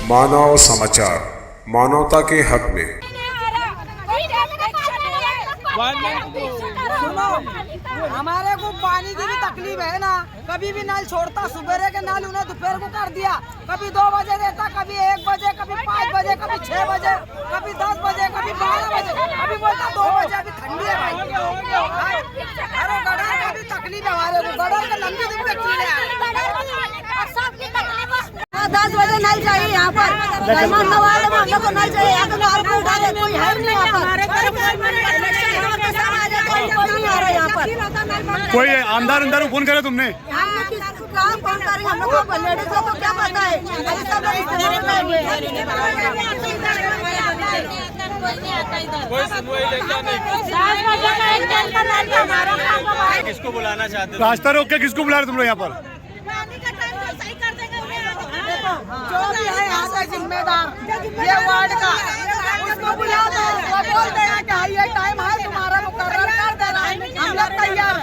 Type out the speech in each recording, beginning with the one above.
मानव समाचार, मानवता के हक में। सुनो, हमारे को पानी की भी तकलीफ है ना। कभी भी नल छोड़ता, सुबह के नल उन्हें दोपहर को कर दिया। कभी 2 बजे देता, कभी 1 बजे, कभी 5 बजे, कभी 6 बजे, कभी 10 बजे, कभी 12 बजे, अभी बोलता 2 बजे। अभी ठंडी है भाई। अरे गडर का भी तकलीफ है हमारे को। गडर का लंबी दिन में 10 बजे नल चाहिए यहाँ पर। मेहमान नवाज में हम लोग को नल चाहिए। यहाँ पे नल को उठा दे, कोई है नहीं यहाँ पर। कोई आमदार अंदर को फोन करे तुमने? हमने किसको कहा फोन करेंगे? हम लोग को लेडीज को तो क्या पता है। अभी सब लोग इस्तेमाल करेंगे। कोई सुनवाई लेकर नहीं। किसको बुलाना चाहते हो? रास्ता रोक के किसको बुला रहे तुम लोग यहाँ पर? जो भी है यहाँ का जिम्मेदार, ये वार्ड का, उसको बुला दो। वो बोलते हैं कि हाँ ये टाइम है तुम्हारा, मुकर्रर कर देना। हम लोग तैयार।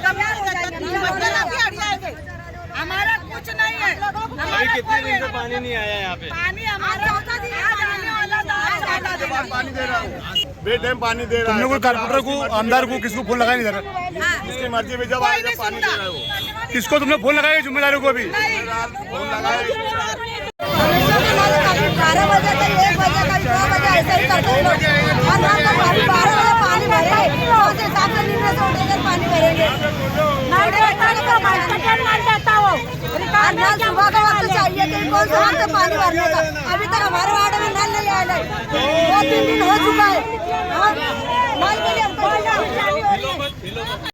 हमारा कुछ नहीं है। अभी कितने दिन से पानी नहीं आया यहाँ पे? पानी हमारा पानी दे रहा हूँ, बेटाइम पानी दे रहा है। तुमने कोई कारपोरेटर को, आमदार को किसको फोन लगाया नहीं इधर? इसकी मर्जी में जब आएगा पानी दे रहा है वो। किसको तुमने फोन लगाया जिम्मेदारों को? अभी फोन लगाए 12 बजे का 1 बजे का 2 बजे ऐसे ही करते हैं लोग। और हम लोग 12 बजे पानी भरेंगे, उस हिसाब से नींद से उठकर पानी भरेंगे। नल सुबह का वक्त चाहिए कि कौन सा वक्त पानी भरने का। अभी तक हमारे वार्ड में नल नहीं आया है। 2-3 दिन हो चुका है। नल के लिए हमको